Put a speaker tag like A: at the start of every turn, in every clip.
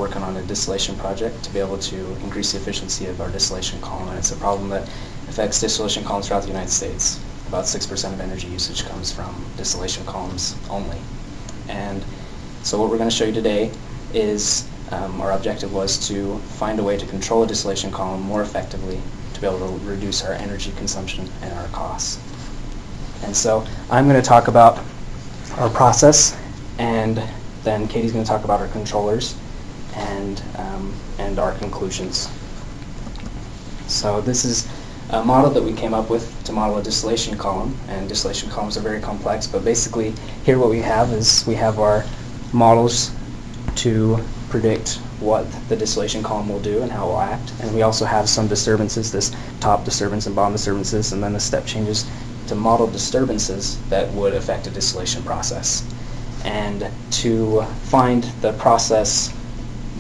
A: working on a distillation project to be able to increase the efficiency of our distillation column, and it's a problem that affects distillation columns throughout the United States. About 6% of energy usage comes from distillation columns only. And so what we're going to show you today is our objective was to find a way to control a distillation column more effectively to be able to reduce our energy consumption and our costs. And so I'm going to talk about our process, and then Katie's going to talk about our controllers and our conclusions. So this is a model that we came up with to model a distillation column, and distillation columns are very complex, but basically here what we have is we have our models to predict what the distillation column will do and how it will act, and we also have some disturbances, this top disturbance and bottom disturbances, and then the step changes to model disturbances that would affect a distillation process. And to find the process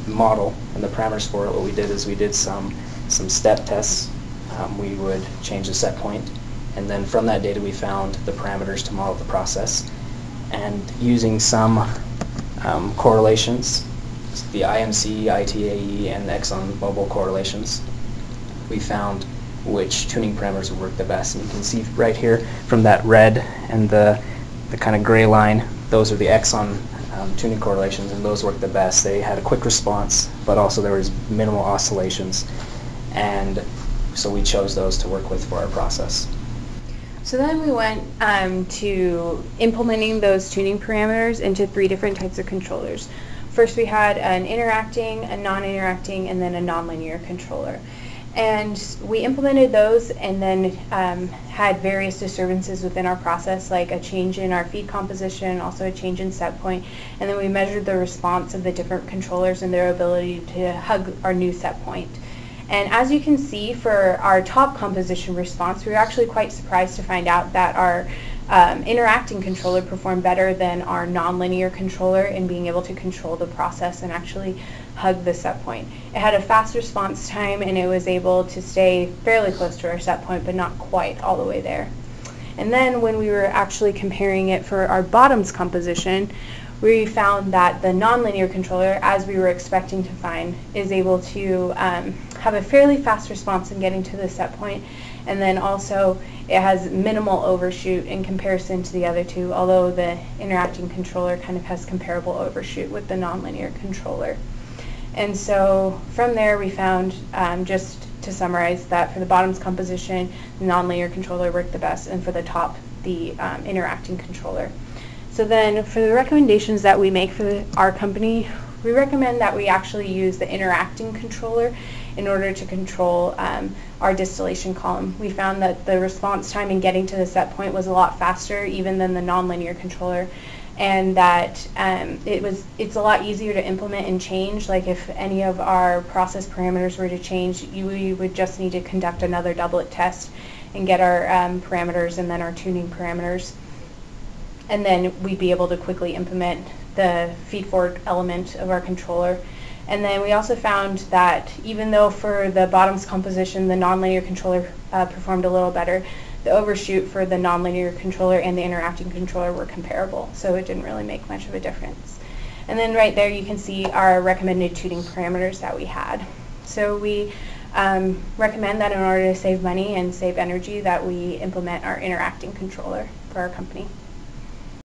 A: model and the parameters for it, what we did is we did some step tests. We would change the set point, and then from that data we found the parameters to model the process, and using some correlations, the IMC, ITAE, and ExxonMobil correlations, we found which tuning parameters would work the best. And you can see right here from that red and the kind of gray line, those are the Exxon tuning correlations, and those worked the best. They had a quick response, but also there was minimal oscillations, and so we chose those to work with for our process.
B: So then we went to implementing those tuning parameters into 3 different types of controllers. First we had an interacting, a non-interacting, and then a nonlinear controller. And we implemented those and then had various disturbances within our process, like a change in our feed composition, also a change in set point, and then we measured the response of the different controllers and their ability to hug our new set point. And as you can see, for our top composition response, we were actually quite surprised to find out that our interacting controller performed better than our nonlinear controller in being able to control the process and actually hug the set point. It had a fast response time, and it was able to stay fairly close to our set point, but not quite all the way there. And then when we were actually comparing it for our bottoms composition, we found that the nonlinear controller, as we were expecting to find, is able to have a fairly fast response in getting to the set point, and then also it has minimal overshoot in comparison to the other two, although the interacting controller kind of has comparable overshoot with the nonlinear controller. And so from there we found, just to summarize, that for the bottoms composition, the nonlinear controller worked the best, and for the top, the interacting controller. So then for the recommendations that we make for our company, we recommend that we actually use the interacting controller in order to control our distillation column. We found that the response time in getting to the set point was a lot faster even than the nonlinear controller, and that it's a lot easier to implement and change. Like if any of our process parameters were to change, we would just need to conduct another doublet test and get our parameters and then our tuning parameters, and then we'd be able to quickly implement the feed-forward element of our controller. And then we also found that even though for the bottoms composition the nonlinear controller performed a little better, the overshoot for the nonlinear controller and the interacting controller were comparable, so it didn't really make much of a difference. And then right there you can see our recommended tuning parameters that we had. So we recommend that in order to save money and save energy, that we implement our interacting controller for our company.